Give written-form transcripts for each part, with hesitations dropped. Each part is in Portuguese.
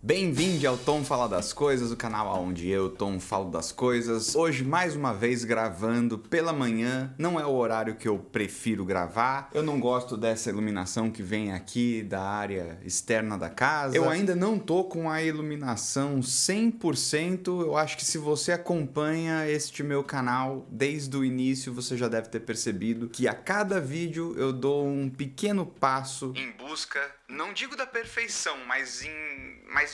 Bem-vindo ao Tom Fala das Coisas, o canal onde eu, Tom, falo das coisas. Hoje, mais uma vez, gravando pela manhã. Não é o horário que eu prefiro gravar. Eu não gosto dessa iluminação que vem aqui da área externa da casa. Eu ainda não tô com a iluminação 100%. Eu acho que se você acompanha este meu canal desde o início, você já deve ter percebido que a cada vídeo eu dou um pequeno passo em busca, não digo da perfeição, mas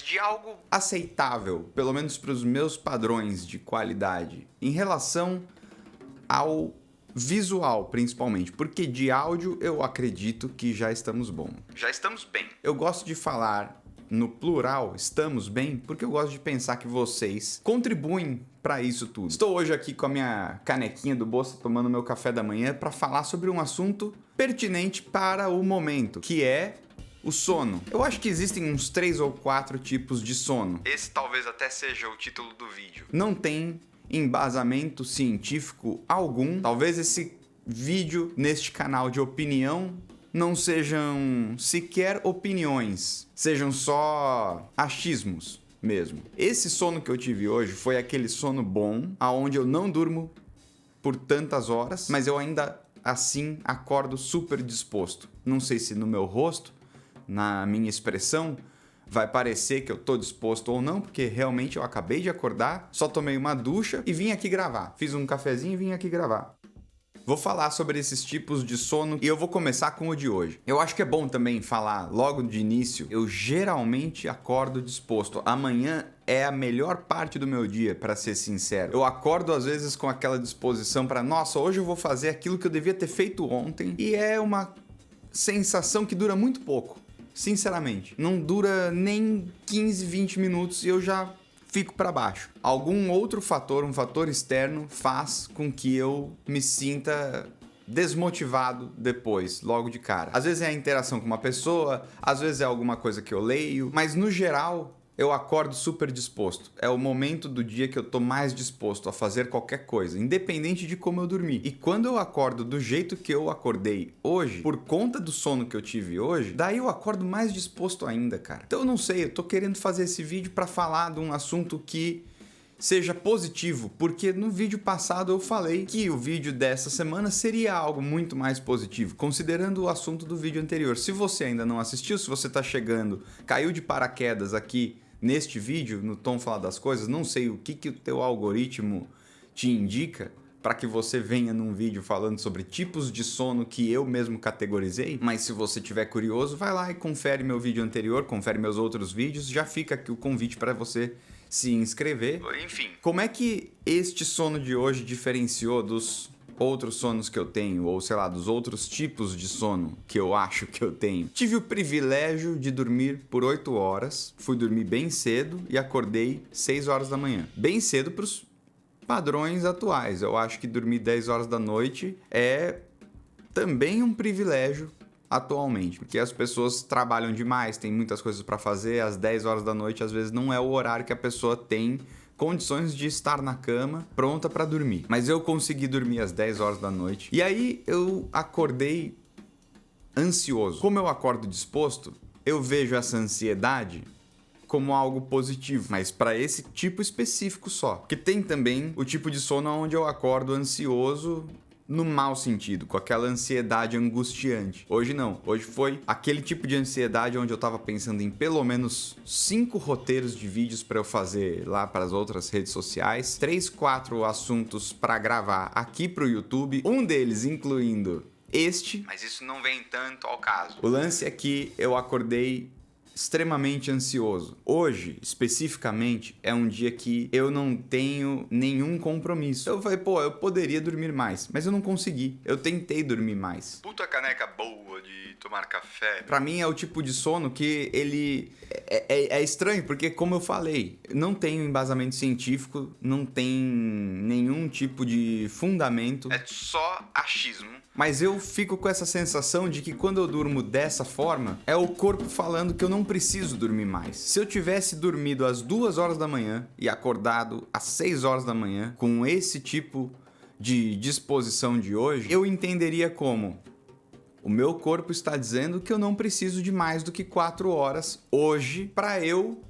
de algo aceitável, pelo menos para os meus padrões de qualidade, em relação ao visual, principalmente, porque de áudio eu acredito que já estamos bom. Já estamos bem. Eu gosto de falar no plural, estamos bem, porque eu gosto de pensar que vocês contribuem para isso tudo. Estou hoje aqui com a minha canequinha do Bolsa, tomando meu café da manhã, para falar sobre um assunto pertinente para o momento, que é o sono. Eu acho que existem uns 3 ou 4 tipos de sono. Esse talvez até seja o título do vídeo. Não tem embasamento científico algum. Talvez esse vídeo neste canal de opinião não sejam sequer opiniões, sejam só achismos mesmo. Esse sono que eu tive hoje foi aquele sono bom, aonde eu não durmo por tantas horas, mas eu ainda assim acordo super disposto. Não sei se no meu rosto, na minha expressão, vai parecer que eu tô disposto ou não, porque realmente eu acabei de acordar, só tomei uma ducha e vim aqui gravar. Fiz um cafezinho e vim aqui gravar. Vou falar sobre esses tipos de sono e eu vou começar com o de hoje. Eu acho que é bom também falar logo de início, eu geralmente acordo disposto. Amanhã é a melhor parte do meu dia, para ser sincero. Eu acordo às vezes com aquela disposição para, nossa, hoje eu vou fazer aquilo que eu devia ter feito ontem, e é uma sensação que dura muito pouco. Sinceramente, não dura nem 15, 20 minutos e eu já fico para baixo. Algum outro fator, um fator externo, faz com que eu me sinta desmotivado depois, logo de cara. Às vezes é a interação com uma pessoa, às vezes é alguma coisa que eu leio, mas no geral eu acordo super disposto. É o momento do dia que eu tô mais disposto a fazer qualquer coisa, independente de como eu dormi. E quando eu acordo do jeito que eu acordei hoje, por conta do sono que eu tive hoje, daí eu acordo mais disposto ainda, cara. Então eu não sei, eu tô querendo fazer esse vídeo pra falar de um assunto que seja positivo, porque no vídeo passado eu falei que o vídeo dessa semana seria algo muito mais positivo, considerando o assunto do vídeo anterior. Se você ainda não assistiu, se você tá chegando, caiu de paraquedas aqui neste vídeo, no Tom Falar das Coisas, não sei o que o teu algoritmo te indica para que você venha num vídeo falando sobre tipos de sono que eu mesmo categorizei, mas se você tiver curioso, vai lá e confere meu vídeo anterior, confere meus outros vídeos, já fica aqui o convite para você se inscrever. Enfim, como é que este sono de hoje diferenciou dos outros sonos que eu tenho, ou sei lá, dos outros tipos de sono que eu acho que eu tenho? Tive o privilégio de dormir por 8 horas, fui dormir bem cedo e acordei 6 horas da manhã. Bem cedo para os padrões atuais. Eu acho que dormir 10 horas da noite é também um privilégio atualmente, porque as pessoas trabalham demais, tem muitas coisas para fazer, às 10 horas da noite às vezes não é o horário que a pessoa tem condições de estar na cama pronta para dormir. Mas eu consegui dormir às 10 horas da noite e aí eu acordei ansioso. Como eu acordo disposto, eu vejo essa ansiedade como algo positivo, mas para esse tipo específico só. Porque tem também o tipo de sono onde eu acordo ansioso no mau sentido, com aquela ansiedade angustiante. Hoje não. Hoje foi aquele tipo de ansiedade onde eu tava pensando em pelo menos 5 roteiros de vídeos para eu fazer lá para as outras redes sociais, 3, 4 assuntos para gravar aqui pro YouTube, um deles incluindo este, mas isso não vem tanto ao caso. O lance é que eu acordei extremamente ansioso. Hoje, especificamente, é um dia que eu não tenho nenhum compromisso. Eu falei, pô, eu poderia dormir mais, mas eu não consegui. Eu tentei dormir mais. Puta caneca boa de tomar café. Pra mim é o tipo de sono que ele é estranho, porque como eu falei, não tem embasamento científico, não tem nenhum tipo de fundamento. É só achismo. Mas eu fico com essa sensação de que quando eu durmo dessa forma, é o corpo falando que eu não preciso dormir mais. Se eu tivesse dormido às 2 horas da manhã e acordado às 6 horas da manhã, com esse tipo de disposição de hoje, eu entenderia como: o meu corpo está dizendo que eu não preciso de mais do que 4 horas hoje para eu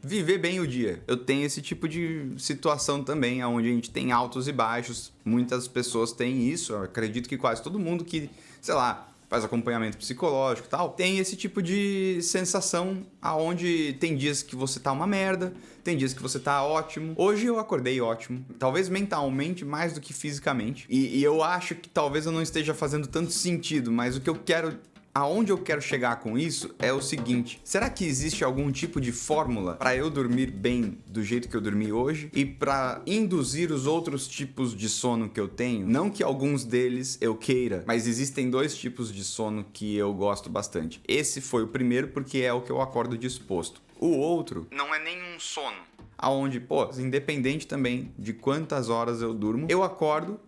viver bem o dia. Eu tenho esse tipo de situação também, onde a gente tem altos e baixos. Muitas pessoas têm isso, eu acredito que quase todo mundo que, sei lá, faz acompanhamento psicológico e tal, tem esse tipo de sensação aonde tem dias que você tá uma merda, tem dias que você tá ótimo. Hoje eu acordei ótimo, talvez mentalmente mais do que fisicamente, e eu acho que talvez eu não esteja fazendo tanto sentido, mas o que eu quero... Aonde eu quero chegar com isso é o seguinte: será que existe algum tipo de fórmula para eu dormir bem do jeito que eu dormi hoje e para induzir os outros tipos de sono que eu tenho? Não que alguns deles eu queira, mas existem 2 tipos de sono que eu gosto bastante. Esse foi o primeiro porque é o que eu acordo disposto. O outro não é nenhum sono, aonde, independente também de quantas horas eu durmo, eu acordo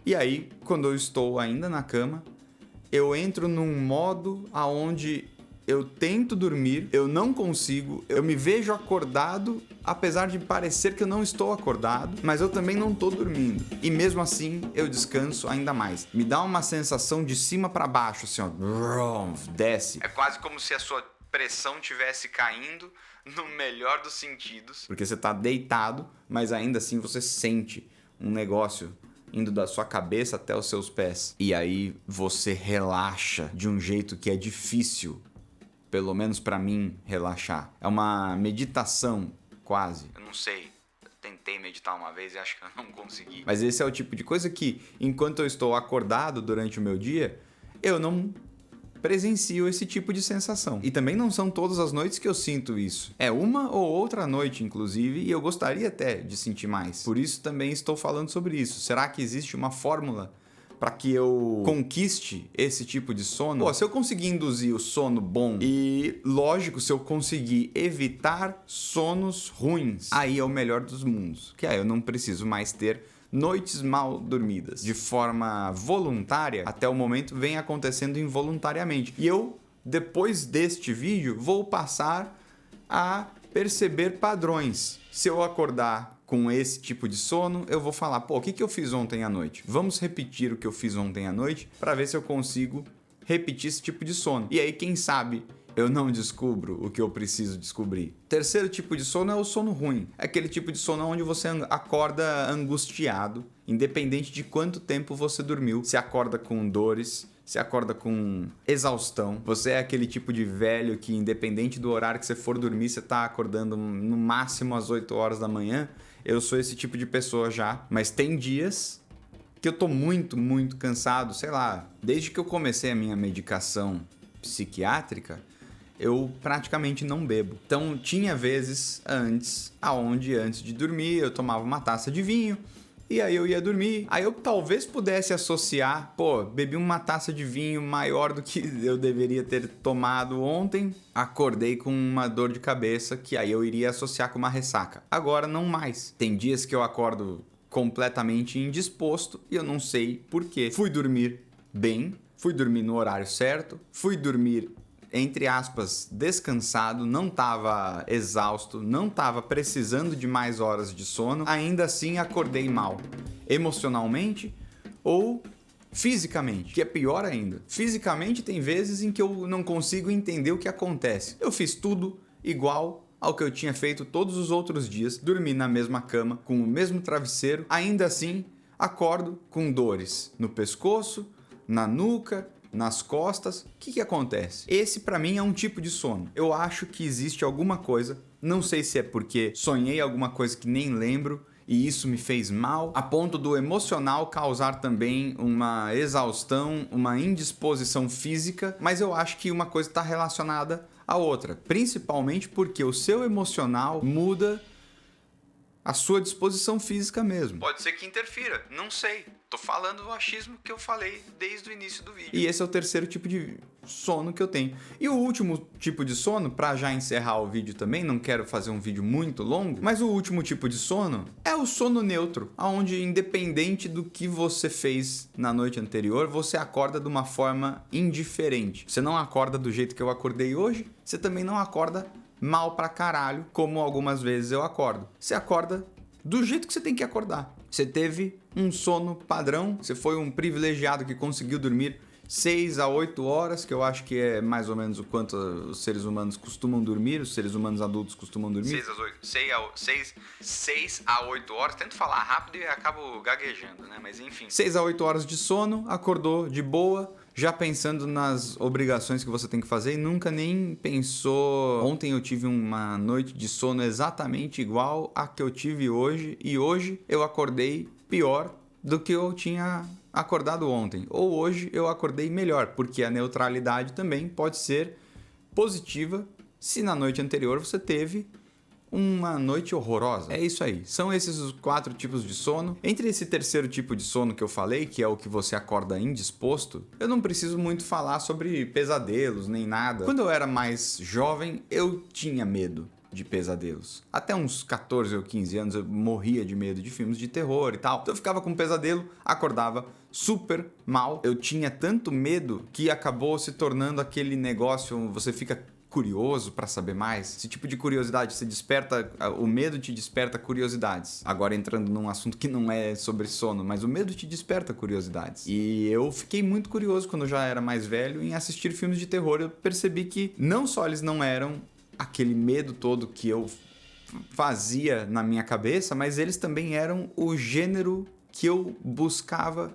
e aí, quando eu estou ainda na cama, eu entro num modo aonde eu tento dormir, eu não consigo, eu me vejo acordado, apesar de parecer que eu não estou acordado, mas eu também não estou dormindo. E mesmo assim, eu descanso ainda mais. Me dá uma sensação de cima para baixo, assim, ó, desce. É quase como se a sua pressão estivesse caindo no melhor dos sentidos, porque você tá deitado, mas ainda assim você sente um negócio indo da sua cabeça até os seus pés. E aí você relaxa de um jeito que é difícil, pelo menos pra mim, relaxar. É uma meditação, quase. Eu não sei. Eu tentei meditar uma vez e acho que eu não consegui. Mas esse é o tipo de coisa que, enquanto eu estou acordado durante o meu dia, eu não presencio esse tipo de sensação. E também não são todas as noites que eu sinto isso. É uma ou outra noite, inclusive, e eu gostaria até de sentir mais. Por isso também estou falando sobre isso. Será que existe uma fórmula para que eu conquiste esse tipo de sono? Se eu conseguir induzir o sono bom e, lógico, se eu conseguir evitar sonos ruins, aí é o melhor dos mundos. Que aí eu não preciso mais ter noites mal dormidas. De forma voluntária, até o momento vem acontecendo involuntariamente. E eu, depois deste vídeo, vou passar a perceber padrões. Se eu acordar com esse tipo de sono, eu vou falar, o que eu fiz ontem à noite? Vamos repetir o que eu fiz ontem à noite para ver se eu consigo repetir esse tipo de sono. E aí, quem sabe, eu não descubro o que eu preciso descobrir. Terceiro tipo de sono é o sono ruim. É aquele tipo de sono onde você acorda angustiado, independente de quanto tempo você dormiu. Você acorda com dores, você acorda com exaustão. Você é aquele tipo de velho que, independente do horário que você for dormir, você tá acordando no máximo às 8 horas da manhã. Eu sou esse tipo de pessoa já, mas tem dias que eu tô muito, muito cansado. Sei lá, desde que eu comecei a minha medicação psiquiátrica, eu praticamente não bebo. Então tinha vezes antes de dormir eu tomava uma taça de vinho e aí eu ia dormir. Aí eu talvez pudesse associar, bebi uma taça de vinho maior do que eu deveria ter tomado ontem, acordei com uma dor de cabeça que aí eu iria associar com uma ressaca. Agora não mais. Tem dias que eu acordo completamente indisposto e eu não sei por quê. Fui dormir bem, fui dormir no horário certo, fui dormir, entre aspas, descansado, não estava exausto, não estava precisando de mais horas de sono, ainda assim acordei mal, emocionalmente ou fisicamente, que é pior ainda. Fisicamente tem vezes em que eu não consigo entender o que acontece. Eu fiz tudo igual ao que eu tinha feito todos os outros dias, dormi na mesma cama, com o mesmo travesseiro, ainda assim acordo com dores no pescoço, na nuca, nas costas. O que acontece? Esse pra mim é um tipo de sono. Eu acho que existe alguma coisa, não sei se é porque sonhei alguma coisa que nem lembro e isso me fez mal, a ponto do emocional causar também uma exaustão, uma indisposição física, mas eu acho que uma coisa está relacionada à outra, principalmente porque o seu emocional muda a sua disposição física mesmo. Pode ser que interfira, não sei. Tô falando do achismo que eu falei desde o início do vídeo. E esse é o terceiro tipo de sono que eu tenho. E o último tipo de sono, pra já encerrar o vídeo também, não quero fazer um vídeo muito longo, mas o último tipo de sono é o sono neutro, onde independente do que você fez na noite anterior, você acorda de uma forma indiferente. Você não acorda do jeito que eu acordei hoje, você também não acorda mal pra caralho, como algumas vezes eu acordo. Você acorda do jeito que você tem que acordar. Você teve um sono padrão, você foi um privilegiado que conseguiu dormir 6 a 8 horas, que eu acho que é mais ou menos o quanto os seres humanos costumam dormir, os seres humanos adultos costumam dormir. 6 a 8 horas, tento falar rápido e acabo gaguejando, né? Mas enfim. 6 a 8 horas de sono, acordou de boa, já pensando nas obrigações que você tem que fazer e nunca nem pensou... Ontem eu tive uma noite de sono exatamente igual a que eu tive hoje, e hoje eu acordei pior do que eu tinha acordado ontem. Ou hoje eu acordei melhor, porque a neutralidade também pode ser positiva se na noite anterior você teve uma noite horrorosa. É isso aí. São esses os 4 tipos de sono. Entre esse terceiro tipo de sono que eu falei, que é o que você acorda indisposto, eu não preciso muito falar sobre pesadelos nem nada. Quando eu era mais jovem, eu tinha medo de pesadelos. Até uns 14 ou 15 anos eu morria de medo de filmes de terror e tal. Então eu ficava com pesadelo, acordava super mal. Eu tinha tanto medo que acabou se tornando aquele negócio, você fica curioso para saber mais. Esse tipo de curiosidade, você desperta, o medo te desperta curiosidades. Agora entrando num assunto que não é sobre sono, mas o medo te desperta curiosidades. E eu fiquei muito curioso quando eu já era mais velho em assistir filmes de terror. Eu percebi que não só eles não eram aquele medo todo que eu fazia na minha cabeça, mas eles também eram o gênero que eu buscava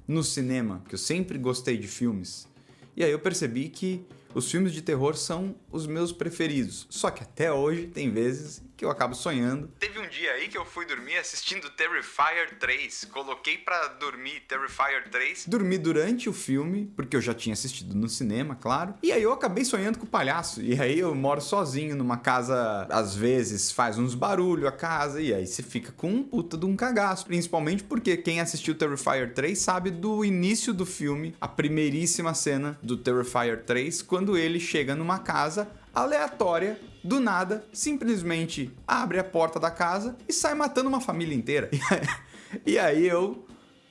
no cinema, que eu sempre gostei de filmes. E aí eu percebi que os filmes de terror são os meus preferidos. Só que até hoje tem vezes que eu acabo sonhando. Teve um dia aí que eu fui dormir assistindo Terrifier 3. Coloquei pra dormir Terrifier 3. Dormi durante o filme, porque eu já tinha assistido no cinema, claro. E aí eu acabei sonhando com o palhaço. E aí eu moro sozinho numa casa, às vezes faz uns barulho a casa, e aí você fica com um puta de um cagaço. Principalmente porque quem assistiu Terrifier 3 sabe do início do filme, a primeiríssima cena do Terrifier 3, quando ele chega numa casa aleatória, do nada, simplesmente abre a porta da casa e sai matando uma família inteira. E aí eu,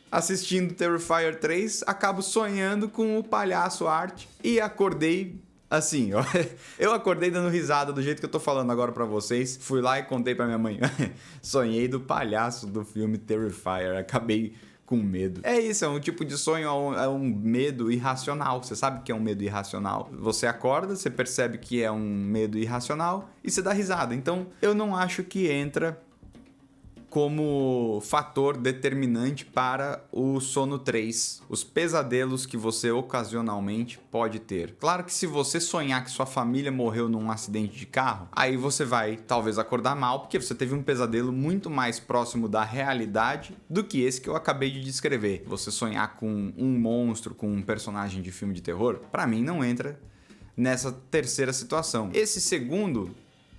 assistindo Terrifier 3, acabo sonhando com o palhaço Art e acordei assim, ó. Eu acordei dando risada do jeito que eu tô falando agora pra vocês. Fui lá e contei pra minha mãe. Sonhei do palhaço do filme Terrifier. Acabei com medo. É isso, é um tipo de sonho, é um medo irracional. Você sabe que é um medo irracional. Você acorda, você percebe que é um medo irracional e você dá risada. Então, eu não acho que entra como fator determinante para o sono 3, os pesadelos que você ocasionalmente pode ter. Claro que se você sonhar que sua família morreu num acidente de carro, aí você vai talvez acordar mal, porque você teve um pesadelo muito mais próximo da realidade do que esse que eu acabei de descrever. Você sonhar com um monstro, com um personagem de filme de terror, para mim não entra nessa terceira situação. Esse segundo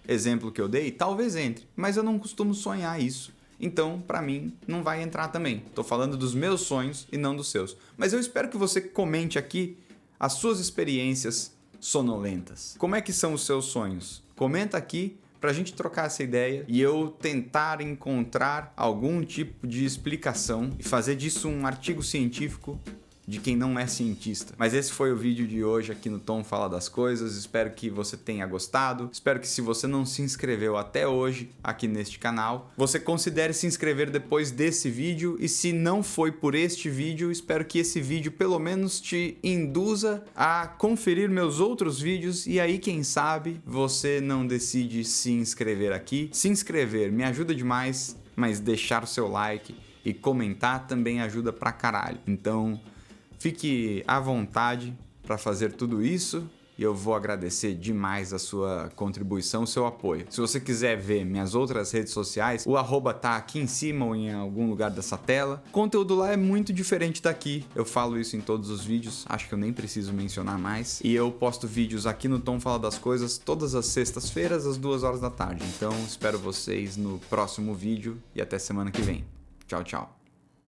exemplo que eu dei, talvez entre, mas eu não costumo sonhar isso. Então, pra mim, não vai entrar também. Tô falando dos meus sonhos e não dos seus. Mas eu espero que você comente aqui as suas experiências sonolentas. Como é que são os seus sonhos? Comenta aqui pra gente trocar essa ideia e eu tentar encontrar algum tipo de explicação e fazer disso um artigo científico de quem não é cientista. Mas esse foi o vídeo de hoje aqui no Tom Fala das Coisas. Espero que você tenha gostado. Espero que, se você não se inscreveu até hoje aqui neste canal, você considere se inscrever depois desse vídeo. E se não foi por este vídeo, espero que esse vídeo pelo menos te induza a conferir meus outros vídeos. E aí, quem sabe, você não decide se inscrever aqui. Se inscrever me ajuda demais, mas deixar o seu like e comentar também ajuda pra caralho. Então, fique à vontade para fazer tudo isso e eu vou agradecer demais a sua contribuição, o seu apoio. Se você quiser ver minhas outras redes sociais, o @ tá aqui em cima ou em algum lugar dessa tela. O conteúdo lá é muito diferente daqui. Eu falo isso em todos os vídeos, acho que eu nem preciso mencionar mais. E eu posto vídeos aqui no Tom Fala das Coisas todas as sextas-feiras às 2 horas da tarde. Então espero vocês no próximo vídeo e até semana que vem. Tchau, tchau.